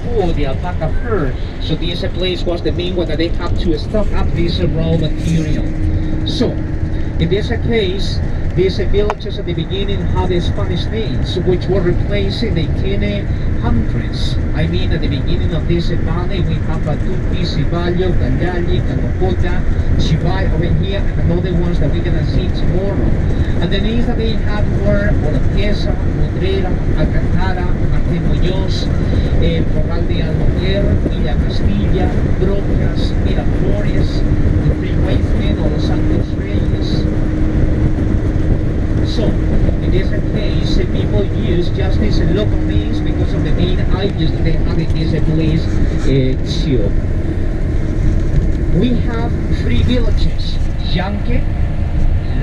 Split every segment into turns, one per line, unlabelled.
before the alpaca fur. So this place was the main one that they have to stock up this raw material. So in this case, these villages at the beginning had Spanish names, which were replaced in the 1800s. I mean, at the beginning of this valley, we have Tupi, Siballo, Gallalli, Calocota, Chivay over here, and another ones that we're gonna see tomorrow. And the names that they had were Oropesa, Modrera, Alcantara, Martín Muñoz, Corral de Almoguer, Villa Castilla, Brocas, Miraflores, the Three Wastemen, or Los Santos Reyes. So, in this case, people use just these local names because of the main ideas that they have in this place too. We have 3 villages, Yankee,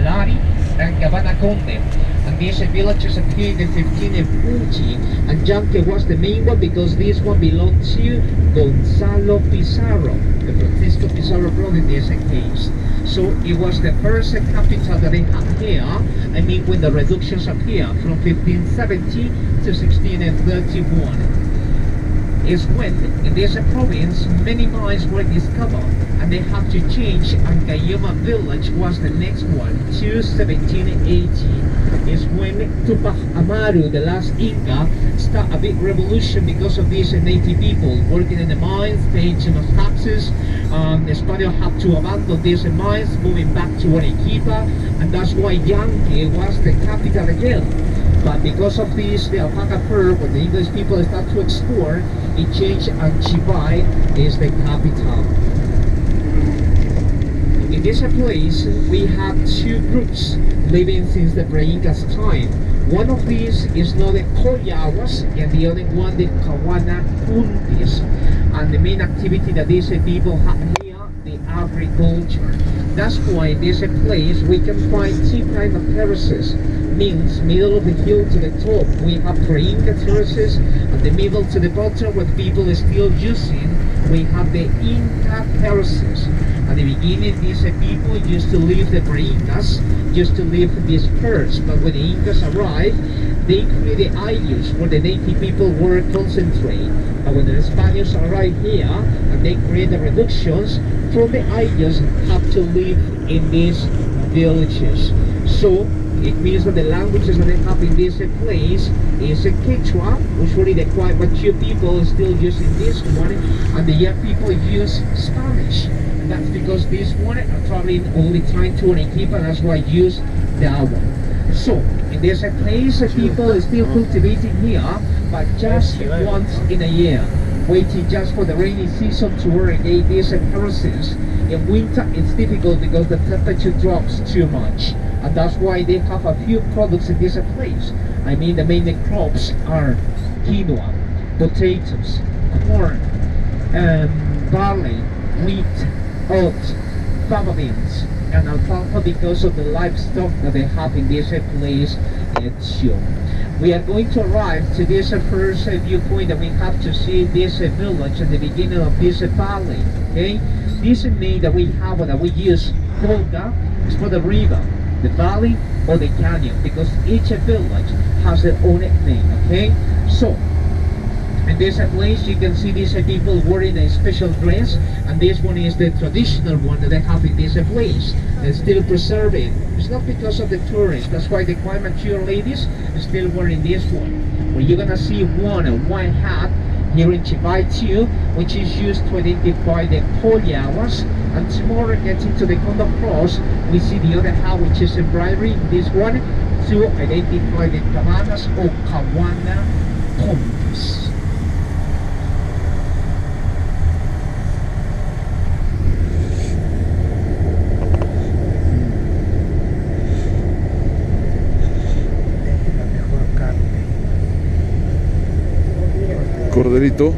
Lari, and Cabana Conde. And these villages appeared in 1540, and Yankee was the main one because this one belonged to Gonzalo Pizarro, the Francisco Pizarro brother in this case. So it was the first capital that they had here. I mean, when the reductions appear from 1570 to 1631. Is when in this province many mines were discovered and they had to change, and Cayoma village was the next one to 1780. Is when Tupac Amaru, the last Inca, started a big revolution because of these native people working in the mines, paying too much taxes. The Spaniards had to abandon these mines, moving back to Arequipa, and that's why Yankee was the capital again. But because of this, the alpaca fur, when the English people start to explore, it changed, and Chivay is the capital. In this place, we have 2 groups living since the pre-Incas time. One of these is known the Collawas, and the other one the Cawana Puntis. And the main activity that these people have here, the agriculture. That's why in this place we can find 2 kinds of terraces. Means middle of the hill to the top we have pre-Inca terraces, and the middle to the bottom what people are still using we have the Inca terraces. At the beginning these people used to live, the pre-Incas used to live in these first, but when the Incas arrived they created islands where the native people were concentrated. But when the Spaniards arrived here and they created reductions from the islands, have to live in these villages. So it means that the languages that they have in this place is a Quechua, usually the quite mature people still using this one, and the young people use Spanish. And that's because this one are traveling all the time to Arequipa, and that's why I use that one. So, in this place, people are still cultivating here, but just once in a year, waiting just for the rainy season to irrigate these terraces. In winter, it's difficult because the temperature drops too much. And that's why they have a few products in this place. I mean, the main crops are quinoa, potatoes, corn, barley, wheat, oats, fava beans, and alfalfa because of the livestock that they have in this place too. We are going to arrive to this first viewpoint that we have to see this village at the beginning of this valley. Okay, this name that we have that we use, Volga, is for the river, the valley, or the canyon, because each village has their own name. Okay, so in this place you can see these people wearing a special dress, and this one is the traditional one that they have in this place. They're still preserving. It's not because of the tourists, that's why the quite mature ladies are still wearing this one. Where you're gonna see one white hat here in Chivay too, which is used to identify the Collawas. And tomorrow getting to the Condor Cross, we see the other hat which is embroidery, this one, to identify the Cabanas or Cawana Pontes.
Corderito.